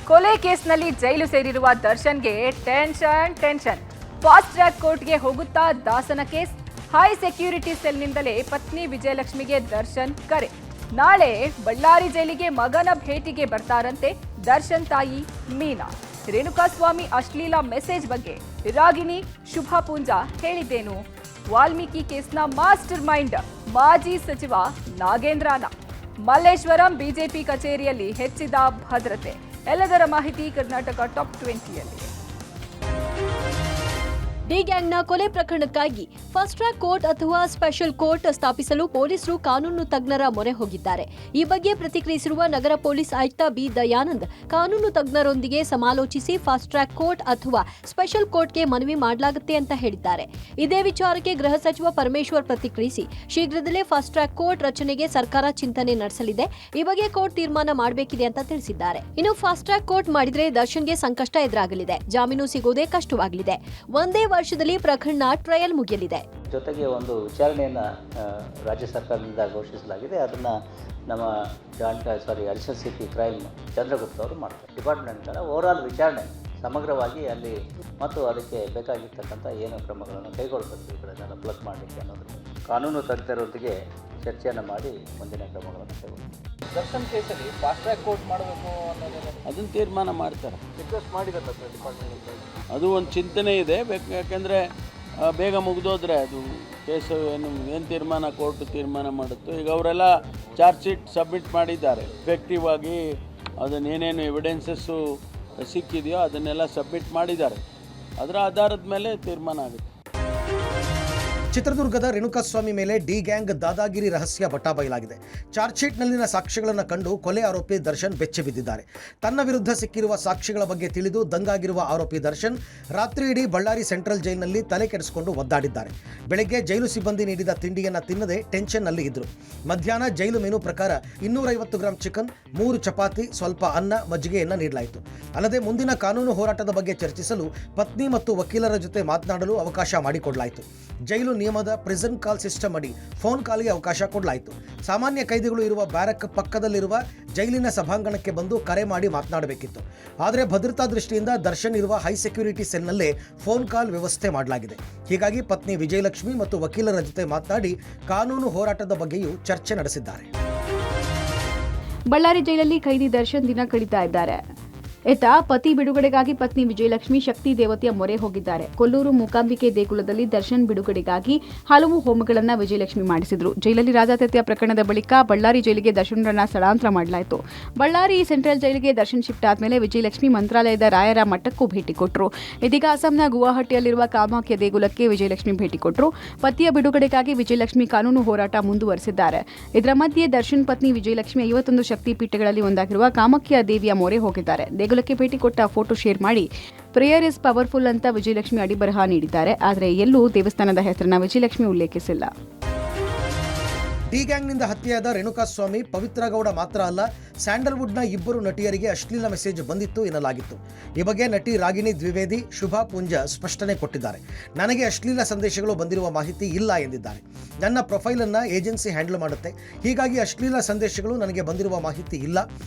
ಕೊಲೆ ಕೇಸ್ನಲ್ಲಿ ಜೈಲು ಸೇರಿರುವ ದರ್ಶನ್ಗೆ ಟೆನ್ಷನ್. ಫಾಸ್ಟ್ ಟ್ರ್ಯಾಕ್ ಕೋರ್ಟ್ಗೆ ಹೋಗುತ್ತಾ ದಾಸನ ಕೇಸ್. ಹೈ ಸೆಕ್ಯೂರಿಟಿ ಸೆಲ್ನಿಂದಲೇ ಪತ್ನಿ ವಿಜಯಲಕ್ಷ್ಮಿಗೆ ದರ್ಶನ್ ಕರೆ. ನಾಳೆ ಬಳ್ಳಾರಿ ಜೈಲಿಗೆ ಮಗನ ಭೇಟಿಗೆ ಬರ್ತಾರಂತೆ ದರ್ಶನ್ ತಾಯಿ ಮೀನಾ. ರೇಣುಕಾಸ್ವಾಮಿ ಅಶ್ಲೀಲ ಮೆಸೇಜ್ ಬಗ್ಗೆ ರಾಗಿಣಿ ಶುಭಾ ಪೂಂಜಾ ಹೇಳಿದ್ದೇನು? ವಾಲ್ಮೀಕಿ ಕೇಸ್ನ ಮಾಸ್ಟರ್ ಮೈಂಡ್ ಮಾಜಿ ಸಚಿವ ನಾಗೇಂದ್ರನ. ಮಲ್ಲೇಶ್ವರಂ ಬಿಜೆಪಿ ಕಚೇರಿಯಲ್ಲಿ ಹೆಚ್ಚಿದ ಭದ್ರತೆ. ಎಲ್ಲದರ ಮಾಹಿತಿ ಕರ್ನಾಟಕ ಟಾಪ್ 20ಯಲ್ಲಿ. ಡಿ ಗ್ಯಾಂಗ್ನ ಕೊಲೆ ಪ್ರಕರಣಕ್ಕಾಗಿ ಫಾಸ್ಟ್ ಟ್ರ್ಯಾಕ್ ಕೋರ್ಟ್ ಅಥವಾ ಸ್ಪೆಷಲ್ ಕೋರ್ಟ್ ಸ್ಥಾಪಿಸಲು ಪೊಲೀಸರು ಕಾನೂನು ತಜ್ಞರ ಮೊರೆ ಹೋಗಿದ್ದಾರೆ. ಈ ಬಗ್ಗೆ ಪ್ರತಿಕ್ರಿಯಿಸಿರುವ ನಗರ ಪೊಲೀಸ್ ಆಯುಕ್ತ ಬಿ ದಯಾನಂದ್, ಕಾನೂನು ತಜ್ಞರೊಂದಿಗೆ ಸಮಾಲೋಚಿಸಿ ಫಾಸ್ಟ್ ಟ್ರ್ಯಾಕ್ ಕೋರ್ಟ್ ಅಥವಾ ಸ್ಪೆಷಲ್ ಕೋರ್ಟ್ಗೆ ಮನವಿ ಮಾಡಲಾಗುತ್ತೆ ಅಂತ ಹೇಳಿದ್ದಾರೆ. ಇದೇ ವಿಚಾರಕ್ಕೆ ಗೃಹ ಸಚಿವ ಪರಮೇಶ್ವರ್ ಪ್ರತಿಕ್ರಿಯಿಸಿ, ಶೀಘ್ರದಲ್ಲೇ ಫಾಸ್ಟ್ ಟ್ರ್ಯಾಕ್ ಕೋರ್ಟ್ ರಚನೆಗೆ ಸರ್ಕಾರ ಚಿಂತನೆ ನಡೆಸಲಿದೆ. ಈ ಬಗ್ಗೆ ಕೋರ್ಟ್ ತೀರ್ಮಾನ ಮಾಡಬೇಕಿದೆ ಅಂತ ತಿಳಿಸಿದ್ದಾರೆ. ಇನ್ನು ಫಾಸ್ಟ್ ಟ್ರ್ಯಾಕ್ ಕೋರ್ಟ್ ಮಾಡಿದ್ರೆ ದರ್ಶನ್ಗೆ ಸಂಕಷ್ಟ ಎದುರಾಗಲಿದೆ. ಜಾಮೀನು ಸಿಗೋದೇ ಕಷ್ಟವಾಗಲಿದೆ. ಒಂದೇ ವರ್ಷದಲ್ಲಿ ಪ್ರಕರಣ ಟ್ರಯಲ್ ಮುಗಿಯಲಿದೆ. ಜೊತೆಗೆ ಒಂದು ವಿಚಾರಣೆಯನ್ನು ರಾಜ್ಯ ಸರ್ಕಾರದಿಂದ ಘೋಷಿಸಲಾಗಿದೆ. ಅದನ್ನು ನಮ್ಮ ಅಡಿಷನಲ್ ಸಿಪಿ ಕ್ರೈಮ್ ಚಂದ್ರಗುಪ್ತ ಅವರು ಮಾಡ್ತಾರೆ. ಡಿಪಾರ್ಟ್ಮೆಂಟ್ನ ಓವರಾಲ್ ವಿಚಾರಣೆ ಸಮಗ್ರವಾಗಿ ಅಲ್ಲಿ ಮತ್ತು ಅದಕ್ಕೆ ಬೇಕಾಗಿರ್ತಕ್ಕಂಥ ಏನು ಕ್ರಮಗಳನ್ನು ಕೈಗೊಳ್ಳಬೇಕು ಇವುಗಳನ್ನೆಲ್ಲ ಪ್ಲಗ್ ಮಾಡಲಿಕ್ಕೆ ಅನ್ನೋದು ಕಾನೂನು ತಜ್ಞರೊಂದಿಗೆ ಚರ್ಚೆಯನ್ನು ಮಾಡಿ ಮುಂದಿನ ಕ್ರಮಗಳನ್ನು ಕೈಗೊಳ್ಳುತ್ತಾರೆ. ದರ್ಶನ್ ಕೇಸಲ್ಲಿ ಫಾಸ್ಟ್ ಟ್ರ್ಯಾಕ್ ಕೋರ್ಟ್ ಮಾಡಬೇಕು ಅನ್ನೋದನ್ನು ಅದನ್ನು ತೀರ್ಮಾನ ಮಾಡ್ತಾರೆ. ರಿಕ್ವೆಸ್ಟ್ ಮಾಡಿದ್ದಾರೆ ಸರ್ ಡಿಪಾರ್ಟ್ಮೆಂಟ್. ಅದು ಒಂದು ಚಿಂತನೆ ಇದೆ. ಯಾಕೆಂದರೆ ಬೇಗ ಮುಗಿದೋದ್ರೆ ಅದು ಕೇಸು ಏನು ತೀರ್ಮಾನ ಕೋರ್ಟ್ ತೀರ್ಮಾನ ಮಾಡುತ್ತೋ. ಈಗ ಅವರೆಲ್ಲ ಚಾರ್ಜ್ ಶೀಟ್ ಸಬ್ಮಿಟ್ ಮಾಡಿದ್ದಾರೆ. ಎಫೆಕ್ಟಿವ್ ಆಗಿ ಅದನ್ನೇನೇನು ಎವಿಡೆನ್ಸಸ್ಸು ಸಿಕ್ಕಿದೆಯೋ ಅದನ್ನೆಲ್ಲ ಸಬ್ಮಿಟ್ ಮಾಡಿದ್ದಾರೆ. ಅದರ ಆಧಾರದ ಮೇಲೆ ತೀರ್ಮಾನ ಆಗುತ್ತೆ. ಚಿತ್ರದುರ್ಗದ ರೇಣುಕಾಸ್ವಾಮಿ ಮೇಲೆ ಡಿ ಗ್ಯಾಂಗ್ ದಾದಾಗಿರಿ ರಹಸ್ಯ ಬಟಾಬಯಲಾಗಿದೆ. ಚಾರ್ಜ್ ಶೀಟ್ನಲ್ಲಿನ ಸಾಕ್ಷ್ಯಗಳನ್ನು ಕಂಡು ಕೊಲೆ ಆರೋಪಿ ದರ್ಶನ್ ಬೆಚ್ಚಿ ಬಿದ್ದಿದ್ದಾರೆ. ತನ್ನ ವಿರುದ್ಧ ಸಿಕ್ಕಿರುವ ಸಾಕ್ಷ್ಯಗಳ ಬಗ್ಗೆ ತಿಳಿದು ದಂಗಾಗಿರುವ ಆರೋಪಿ ದರ್ಶನ್ ರಾತ್ರಿ ಇಡೀ ಬಳ್ಳಾರಿ ಸೆಂಟ್ರಲ್ ಜೈಲಿನಲ್ಲಿ ತಲೆ ಕೆಡಿಸಿಕೊಂಡು ಒದ್ದಾಡಿದ್ದಾರೆ. ಬೆಳಗ್ಗೆ ಜೈಲು ಸಿಬ್ಬಂದಿ ನೀಡಿದ ತಿಂಡಿಯನ್ನು ತಿನ್ನದೆ ಟೆನ್ಷನ್ನಲ್ಲಿ ಇದ್ದರು. ಮಧ್ಯಾಹ್ನ ಜೈಲು ಮೆನು ಪ್ರಕಾರ 250 ಗ್ರಾಂ ಚಿಕನ್, 3 ಚಪಾತಿ, ಸ್ವಲ್ಪ ಅನ್ನ, ಮಜ್ಜಿಗೆಯನ್ನು ನೀಡಲಾಯಿತು. ಅಲ್ಲದೆ ಮುಂದಿನ ಕಾನೂನು ಹೋರಾಟದ ಬಗ್ಗೆ ಚರ್ಚಿಸಲು ಪತ್ನಿ ಮತ್ತು ವಕೀಲರ ಜೊತೆ ಮಾತನಾಡಲು ಅವಕಾಶ ಮಾಡಿಕೊಡಲಾಯಿತು. ಜೈಲು ನಿಯಮದ ಪ್ರಿಸನ್ ಕಾಲ್ ಸಿಸ್ಟಮ್ ಅಡಿ ಫೋನ್ ಕಾಲ್ಗೆ ಅವಕಾಶ ಕೊಡಲಾಯಿತು. ಸಾಮಾನ್ಯ ಕೈದಿಗಳು ಇರುವ ಬ್ಯಾರಕ್ ಪಕ್ಕದಲ್ಲಿರುವ ಜೈಲಿನ ಸಭಾಂಗಣಕ್ಕೆ ಬಂದು ಕರೆ ಮಾಡಿ ಮಾತನಾಡಬೇಕಿತ್ತು. ಆದರೆ ಭದ್ರತಾ ದೃಷ್ಟಿಯಿಂದ ದರ್ಶನ್ ಇರುವ ಹೈ ಸೆಕ್ಯೂರಿಟಿ ಸೆಲ್ನಲ್ಲೇ ಫೋನ್ ಕಾಲ್ ವ್ಯವಸ್ಥೆ ಮಾಡಲಾಗಿದೆ. ಹೀಗಾಗಿ ಪತ್ನಿ ವಿಜಯಲಕ್ಷ್ಮಿ ಮತ್ತು ವಕೀಲರ ಜೊತೆ ಮಾತನಾಡಿ ಕಾನೂನು ಹೋರಾಟದ ಬಗ್ಗೆಯೂ ಚರ್ಚೆ ನಡೆಸಿದ್ದಾರೆ. ಬಳ್ಳಾರಿ ಜೈಲಲ್ಲಿ ಕೈದಿ ದರ್ಶನ್ ದಿನ ಕಳೀತಾ ಇದ್ದಾರೆ. ಪತಿ ಬಿಡುಗಡೆಗಾಗಿ ಪತ್ನಿ ವಿಜಯಲಕ್ಷ್ಮಿ ಶಕ್ತಿ ದೇವತೆಯ ಮೊರೆ ಹೋಗಿದ್ದಾರೆ. ಕೊಲ್ಲೂರು ಮೂಕಾಂಬಿಕೆ ದೇಗುಲದಲ್ಲಿ ದರ್ಶನ್ ಬಿಡುಗಡೆಗಾಗಿ ಹಲವು ಹೋಮಗಳನ್ನು ವಿಜಯಲಕ್ಷ್ಮಿ ಮಾಡಿಸಿದ್ರು. ಜೈಲಲ್ಲಿ ರಾಜಾತಿಥ್ಯ ಪ್ರಕರಣದ ಬಳಿಕ ಬಳ್ಳಾರಿ ಜೈಲಿಗೆ ದರ್ಶನ್ರನ್ನ ಸ್ಥಳಾಂತರ ಮಾಡಲಾಯಿತು. ಬಳ್ಳಾರಿ ಸೆಂಟ್ರಲ್ ಜೈಲಿಗೆ ದರ್ಶನ್ ಶಿಫ್ಟ್ ಆದಮೇಲೆ ವಿಜಯಲಕ್ಷ್ಮಿ ಮಂತ್ರಾಲಯದ ರಾಯರ ಮಠಕ್ಕೂ ಭೇಟಿ ಕೊಟ್ಟರು. ಇದೀಗ ಅಸ್ಸಾಂನ ಗುವಾಹಟಿಯಲ್ಲಿರುವ ಕಾಮಾಖ್ಯ ದೇಗುಲಕ್ಕೆ ವಿಜಯಲಕ್ಷ್ಮಿ ಭೇಟಿ ಕೊಟ್ಟರು. ಪತಿಯ ಬಿಡುಗಡೆಗಾಗಿ ವಿಜಯಲಕ್ಷ್ಮಿ ಕಾನೂನು ಹೋರಾಟ ಮುಂದುವರೆಸಿದ್ದಾರೆ. ಇದರ ಮಧ್ಯೆ ದರ್ಶನ್ ಪತ್ನಿ ವಿಜಯಲಕ್ಷ್ಮಿ 51 ಶಕ್ತಿ ಪೀಠಗಳಲ್ಲಿ ಒಂದಾಗಿರುವ ಕಾಮಾಖ್ಯ ದೇವಿಯ ಮೊರೆ ಹೋಗಿದ್ದಾರೆ. ದೇಗುಲಕ್ಕೆ ಭೇಟಿ ಕೊಟ್ಟ ಫೋಟೋ ಶೇರ್ ಮಾಡಿ ಪ್ರೇಯರ್ ಇಸ್ ಪವರ್ಫುಲ್ ಅಂತ ವಿಜಯಲಕ್ಷ್ಮಿ ಅಡಿಬರಹ ನೀಡಿದ್ದಾರೆ. ಆದರೆ ಎಲ್ಲೂ ದೇವಸ್ಥಾನದ ಹೆಸರನ್ನ ವಿಜಯಲಕ್ಷ್ಮಿ ಉಲ್ಲೇಖಿಸಿಲ್ಲ. ಡಿ ಗ್ಯಾಂಗ್ನಿಂದ ಹತ್ಯೆಯಾದ ರೇಣುಕಾಸ್ವಾಮಿ, ಪವಿತ್ರ ಗೌಡ ಮಾತ್ರ ಅಲ್ಲ, ಸ್ಯಾಂಡಲ್ವುಡ್ನ 2 ನಟಿಯರಿಗೆ ಅಶ್ಲೀಲ ಮೆಸೇಜ್ ಬಂದಿತ್ತು ಎನ್ನಲಾಗಿತ್ತು. ಈ ಬಗ್ಗೆ ನಟಿ ರಾಗಿಣಿ ದ್ವಿವೇದಿ, ಶುಭಾ ಪೂಂಜಾ ಸ್ಪಷ್ಟನೆ ಕೊಟ್ಟಿದ್ದಾರೆ. ನನಗೆ ಅಶ್ಲೀಲ ಸಂದೇಶಗಳು ಬಂದಿರುವ ಮಾಹಿತಿ ಇಲ್ಲ ಎಂದಿದ್ದಾರೆ. ನನ್ನ ಪ್ರೊಫೈಲನ್ನು ಏಜೆನ್ಸಿ ಹ್ಯಾಂಡಲ್ ಮಾಡುತ್ತೆ. ಹೀಗಾಗಿ ಅಶ್ಲೀಲ ಸಂದೇಶಗಳು ನನಗೆ ಬಂದಿರುವ ಮಾಹಿತಿ ಇಲ್ಲ.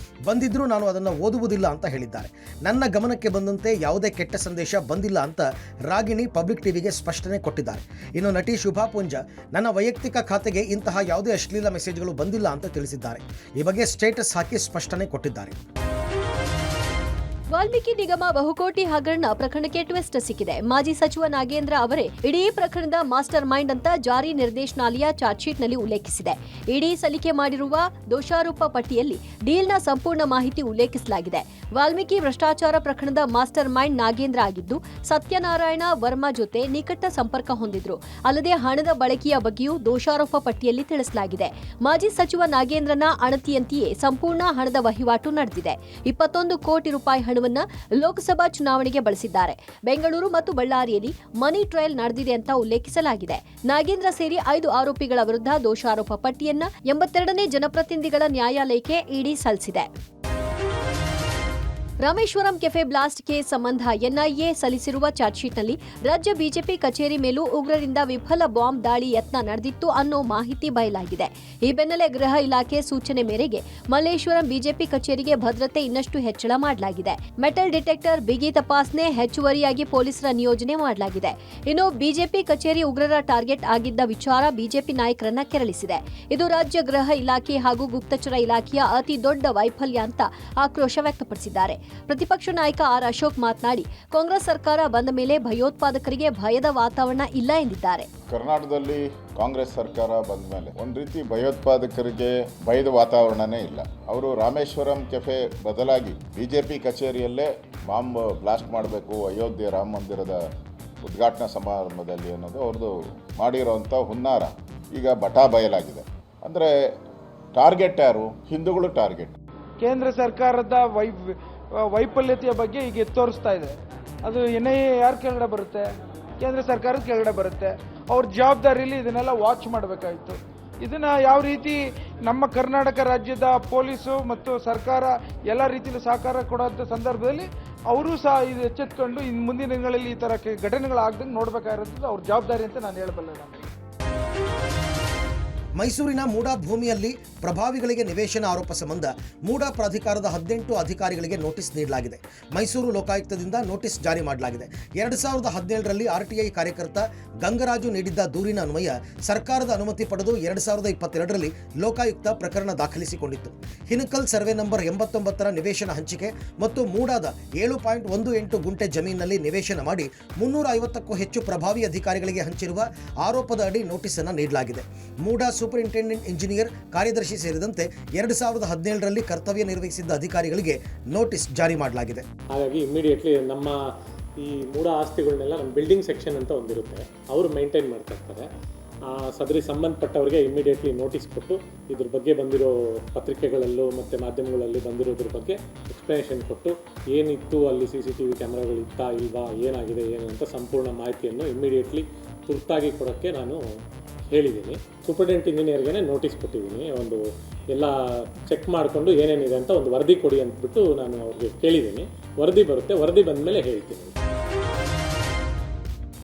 ಬಂದಿದ್ರೂ ನಾನು ಅದನ್ನು ಓದುವುದಿಲ್ಲ ಅಂತ ಹೇಳಿದ್ದಾರೆ. ನನ್ನ ಗಮನಕ್ಕೆ ಬಂದಂತೆ ಯಾವುದೇ ಕೆಟ್ಟ ಸಂದೇಶ ಬಂದಿಲ್ಲ ಅಂತ ರಾಗಿಣಿ ಪಬ್ಲಿಕ್ ಟಿವಿಗೆ ಸ್ಪಷ್ಟನೆ ಕೊಟ್ಟಿದ್ದಾರೆ. ಇನ್ನು ನಟಿ ಶುಭಾ ಪೂಂಜಾ, ನನ್ನ ವೈಯಕ್ತಿಕ ಖಾತೆಗೆ ಇಂತಹ ಯಾವುದೇ ಅಶ್ಲೀಲ ಮೆಸೇಜ್ಗಳು ಬಂದಿಲ್ಲ ಅಂತ ತಿಳಿಸಿದ್ದಾರೆ. ಈ ಬಗ್ಗೆ ಸ್ಟೇಟಸ್ ಹಾಕಿ ಸ್ಪಷ್ಟನೆ ಕೊಟ್ಟಿದ್ದಾರೆ. ವಾಲ್ಮೀಕಿ ನಿಗಮ ಬಹುಕೋಟಿ ಹಗರಣ ಪ್ರಕರಣಕ್ಕೆ ಟ್ವಿಸ್ಟ್ ಸಿಕ್ಕಿದೆ. ಮಾಜಿ ಸಚಿವ ನಾಗೇಂದ್ರ ಅವರೇ ಇಡೀ ಪ್ರಕರಣದ ಮಾಸ್ಟರ್ ಮೈಂಡ್ ಅಂತ ಜಾರಿ ನಿರ್ದೇಶನಾಲಯ ಚಾರ್ಜ್ ಶೀಟ್ನಲ್ಲಿ ಉಲ್ಲೇಖಿಸಿದೆ. ಇಡೀ ಸಲ್ಲಿಕೆ ಮಾಡಿರುವ ದೋಷಾರೋಪ ಪಟ್ಟಿಯಲ್ಲಿ ಡೀಲ್ನ ಸಂಪೂರ್ಣ ಮಾಹಿತಿ ಉಲ್ಲೇಖಿಸಲಾಗಿದೆ. ವಾಲ್ಮೀಕಿ ಭ್ರಷ್ಟಾಚಾರ ಪ್ರಕರಣದ ಮಾಸ್ಟರ್ ಮೈಂಡ್ ನಾಗೇಂದ್ರ ಆಗಿದ್ದು, ಸತ್ಯನಾರಾಯಣ ವರ್ಮಾ ಜೊತೆ ನಿಕಟ ಸಂಪರ್ಕ ಹೊಂದಿದ್ರು. ಅಲ್ಲದೆ ಹಣದ ಬಳಕೆಯ ಬಗ್ಗೆಯೂ ದೋಷಾರೋಪ ಪಟ್ಟಿಯಲ್ಲಿ ತಿಳಿಸಲಾಗಿದೆ. ಮಾಜಿ ಸಚಿವ ನಾಗೇಂದ್ರನ ಅಣತಿಯಂತೆಯೇ ಸಂಪೂರ್ಣ ಹಣದ ವಹಿವಾಟು ನಡೆದಿದೆ. 21 ಕೋಟಿ ರೂಪಾಯಿ ಹಣವನ್ನು ಲೋಕಸಭಾ ಚುನಾವಣೆಗೆ ಬಳಸಿದ್ದಾರೆ. ಬೆಂಗಳೂರು ಮತ್ತು ಬಳ್ಳಾರಿಯಲ್ಲಿ ಮನಿ ಟ್ರಯಲ್ ನಡೆದಿದೆ ಅಂತ ಉಲ್ಲೇಖಿಸಲಾಗಿದೆ. ನಾಗೇಂದ್ರ ಸೇರಿ 5 ಆರೋಪಿಗಳ ವಿರುದ್ಧ ದೋಷಾರೋಪ ಪಟ್ಟಿಯನ್ನ 82ನೇ ಜನಪ್ರತಿನಿಧಿಗಳ ನ್ಯಾಯಾಲಯಕ್ಕೆ ಇಡಿ ಸಲ್ಲಿಸಿದೆ. ರಾಮೇಶ್ವರಂ ಕೆಫೆ ಬ್ಲಾಸ್ಟ್ ಕೇಸ್ ಸಂಬಂಧ ಎನ್ಐಎ ಸಲ್ಲಿಸಿರುವ ಚಾರ್ಜ್ಶೀಟ್ನಲ್ಲಿ ರಾಜ್ಯ ಬಿಜೆಪಿ ಕಚೇರಿ ಮೇಲೂ ಉಗ್ರರಿಂದ ವಿಫಲ ಬಾಂಬ್ ದಾಳಿ ಯತ್ನ ನಡೆದಿತ್ತು ಅನ್ನೋ ಮಾಹಿತಿ ಬಯಲಾಗಿದೆ. ಈ ಬೆನ್ನಲ್ಲೇ ಗೃಹ ಇಲಾಖೆ ಸೂಚನೆ ಮೇರೆಗೆ ಮಲ್ಲೇಶ್ವರಂ ಬಿಜೆಪಿ ಕಚೇರಿಗೆ ಭದ್ರತೆ ಇನ್ನಷ್ಟು ಹೆಚ್ಚಳ ಮಾಡಲಾಗಿದೆ. ಮೆಟಲ್ ಡಿಟೆಕ್ಟರ್ ಬಿಗಿ ತಪಾಸಣೆ ಹೆಚ್ಚುವರಿಯಾಗಿ ಪೊಲೀಸರ ನಿಯೋಜನೆ ಮಾಡಲಾಗಿದೆ. ಇನ್ನು ಬಿಜೆಪಿ ಕಚೇರಿ ಉಗ್ರರ ಟಾರ್ಗೆಟ್ ಆಗಿದ್ದ ವಿಚಾರ ಬಿಜೆಪಿ ನಾಯಕರನ್ನ ಕೆರಳಿಸಿದೆ. ಇದು ರಾಜ್ಯ ಗೃಹ ಇಲಾಖೆ ಹಾಗೂ ಗುಪ್ತಚರ ಇಲಾಖೆಯ ಅತಿ ದೊಡ್ಡ ವೈಫಲ್ಯ ಅಂತ ಆಕ್ರೋಶ ವ್ಯಕ್ತಪಡಿಸಿದ್ದಾರೆ. ಪ್ರತಿಪಕ್ಷ ನಾಯಕ ಆರ್ ಅಶೋಕ್ ಮಾತನಾಡಿ, ಕಾಂಗ್ರೆಸ್ ಸರ್ಕಾರ ಬಂದ ಮೇಲೆ ಭಯೋತ್ಪಾದಕರಿಗೆ ಭಯದ ವಾತಾವರಣ ಇಲ್ಲ ಎಂದಿದ್ದಾರೆ. ಕರ್ನಾಟಕದಲ್ಲಿ ಕಾಂಗ್ರೆಸ್ ಸರ್ಕಾರ ಬಂದ ಮೇಲೆ ಒಂದು ರೀತಿ ಭಯೋತ್ಪಾದಕರಿಗೆ ಭಯದ ವಾತಾವರಣನೇ ಇಲ್ಲ. ಅವರು ರಾಮೇಶ್ವರಂ ಕೆಫೆ ಬದಲಾಗಿ ಬಿಜೆಪಿ ಕಚೇರಿಯಲ್ಲೇ ಬಾಂಬ್ ಬ್ಲಾಸ್ಟ್ ಮಾಡಬೇಕು ಅಯೋಧ್ಯೆ ರಾಮ ಮಂದಿರದ ಉದ್ಘಾಟನಾ ಸಮಾರಂಭದಲ್ಲಿ ಅನ್ನೋದು ಅವ್ರದ್ದು ಮಾಡಿರೋಂಥ ಹುನ್ನಾರ ಈಗ ಬಟಾ ಬಯಲಾಗಿದೆ. ಅಂದರೆ ಟಾರ್ಗೆಟ್ ಯಾರು? ಹಿಂದೂಗಳು ಟಾರ್ಗೆಟ್. ಕೇಂದ್ರ ಸರ್ಕಾರದ ವೈಫಲ್ಯತೆಯ ಬಗ್ಗೆ ಈಗ ತೋರಿಸ್ತಾ ಇದೆ. ಅದು ಎನ್ಐಎ ಯಾರ ಕೆಳಗಡೆ ಬರುತ್ತೆ? ಕೇಂದ್ರ ಸರ್ಕಾರದ ಕೆಳಗಡೆ ಬರುತ್ತೆ. ಅವ್ರ ಜವಾಬ್ದಾರಿಯಲ್ಲಿ ಇದನ್ನೆಲ್ಲ ವಾಚ್ ಮಾಡಬೇಕಾಯಿತು. ಇದನ್ನು ಯಾವ ರೀತಿ ನಮ್ಮ ಕರ್ನಾಟಕ ರಾಜ್ಯದ ಪೊಲೀಸು ಮತ್ತು ಸರ್ಕಾರ ಎಲ್ಲ ರೀತಿಯಲ್ಲಿ ಸಹಕಾರ ಕೊಡೋಂಥ ಸಂದರ್ಭದಲ್ಲಿ ಅವರು ಸಹ ಇದು ಎಚ್ಚೆತ್ಕೊಂಡು ಇನ್ನು ಮುಂದಿನ ದಿನಗಳಲ್ಲಿ ಈ ಥರ ಘಟನೆಗಳಾಗ್ದಂಗೆ ನೋಡಬೇಕಾಗಿರೋದು ಅವ್ರ ಜವಾಬ್ದಾರಿ ಅಂತ ನಾನು ಹೇಳಬಲ್ಲೆ. ಮೈಸೂರಿನ ಮೂಡಾ ಭೂಮಿಯಲ್ಲಿ ಪ್ರಭಾವಿಗಳಿಗೆ ನಿವೇಶನ ಆರೋಪ ಸಂಬಂಧ ಮೂಡಾ ಪ್ರಾಧಿಕಾರದ 18 ಅಧಿಕಾರಿಗಳಿಗೆ ನೋಟಿಸ್ ನೀಡಲಾಗಿದೆ. ಮೈಸೂರು ಲೋಕಾಯುಕ್ತದಿಂದ ನೋಟಿಸ್ ಜಾರಿ ಮಾಡಲಾಗಿದೆ. 2017ರಲ್ಲಿ ಆರ್ಟಿಐ ಕಾರ್ಯಕರ್ತ ಗಂಗರಾಜು ನೀಡಿದ್ದ ದೂರಿನ ಅನ್ವಯ ಸರ್ಕಾರದ ಅನುಮತಿ ಪಡೆದು 2022ರಲ್ಲಿ ಲೋಕಾಯುಕ್ತ ಪ್ರಕರಣ ದಾಖಲಿಸಿಕೊಂಡಿತ್ತು. ಹಿನಕಲ್ ಸರ್ವೆ ನಂಬರ್ 89ರ ನಿವೇಶನ ಹಂಚಿಕೆ ಮತ್ತು ಮೂಡಾದ 7.18 ಗುಂಟೆ ಜಮೀನಿನಲ್ಲಿ ನಿವೇಶನ ಮಾಡಿ 350ಕ್ಕೂ ಹೆಚ್ಚು ಪ್ರಭಾವಿ ಅಧಿಕಾರಿಗಳಿಗೆ ಹಂಚಿರುವ ಆರೋಪದ ಅಡಿ ನೋಟಿಸ್ ಅನ್ನು ನೀಡಲಾಗಿದೆ. ಮೂಡಾ ಸೂಪರಿಂಟೆಂಡೆಂಟ್ ಇಂಜಿನಿಯರ್, ಕಾರ್ಯದರ್ಶಿ ಸೇರಿದಂತೆ 2017ರಲ್ಲಿ ಕರ್ತವ್ಯ ನಿರ್ವಹಿಸಿದ್ದ ಅಧಿಕಾರಿಗಳಿಗೆ ನೋಟಿಸ್ ಜಾರಿ ಮಾಡಲಾಗಿದೆ. ಹಾಗಾಗಿ ಇಮಿಡಿಯೇಟ್ಲಿ ನಮ್ಮ ಈ ಮೂಡ ಆಸ್ತಿಗಳನ್ನೆಲ್ಲ ನಮ್ಮ ಬಿಲ್ಡಿಂಗ್ ಸೆಕ್ಷನ್ ಅಂತ ಒಂದಿರುತ್ತೆ, ಅವರು ಮೇಂಟೈನ್ ಮಾಡ್ತಾ ಇರ್ತಾರೆ. ಸದರಿ ಸಂಬಂಧಪಟ್ಟವರಿಗೆ ಇಮಿಡಿಯೇಟ್ಲಿ ನೋಟಿಸ್ ಕೊಟ್ಟು ಇದ್ರ ಬಗ್ಗೆ ಬಂದಿರೋ ಪತ್ರಿಕೆಗಳಲ್ಲೂ ಮತ್ತು ಮಾಧ್ಯಮಗಳಲ್ಲಿ ಬಂದಿರೋದ್ರ ಬಗ್ಗೆ ಎಕ್ಸ್ಪ್ಲನೇಷನ್ ಕೊಟ್ಟು ಏನಿತ್ತು ಅಲ್ಲಿ CCTV ಕ್ಯಾಮ್ರಾಗಳಿತ್ತಾ ಇಲ್ವಾ, ಏನಾಗಿದೆ ಏನು ಅಂತ ಸಂಪೂರ್ಣ ಮಾಹಿತಿಯನ್ನು ಇಮಿಡಿಯೇಟ್ಲಿ ತುರ್ತಾಗಿ ಕೊಡೋಕ್ಕೆ ನಾನು ಹೇಳಿದ್ದೀನಿ. ಸೂಪರಿಂಟೆಂಡೆಂಟ್ ಇಂಜಿನಿಯರ್ಗೆ ನೋಟಿಸ್ ಕೊಟ್ಟಿದ್ದೀನಿ. ಒಂದು ಎಲ್ಲ ಚೆಕ್ ಮಾಡಿಕೊಂಡು ಏನೇನಿದೆ ಅಂತ ಒಂದು ವರದಿ ಕೊಡಿ ಅಂದ್ಬಿಟ್ಟು ನಾನು ಅವ್ರಿಗೆ ಕೇಳಿದ್ದೀನಿ. ವರದಿ ಬರುತ್ತೆ, ವರದಿ ಬಂದ ಮೇಲೆ ಹೇಳ್ತೀನಿ.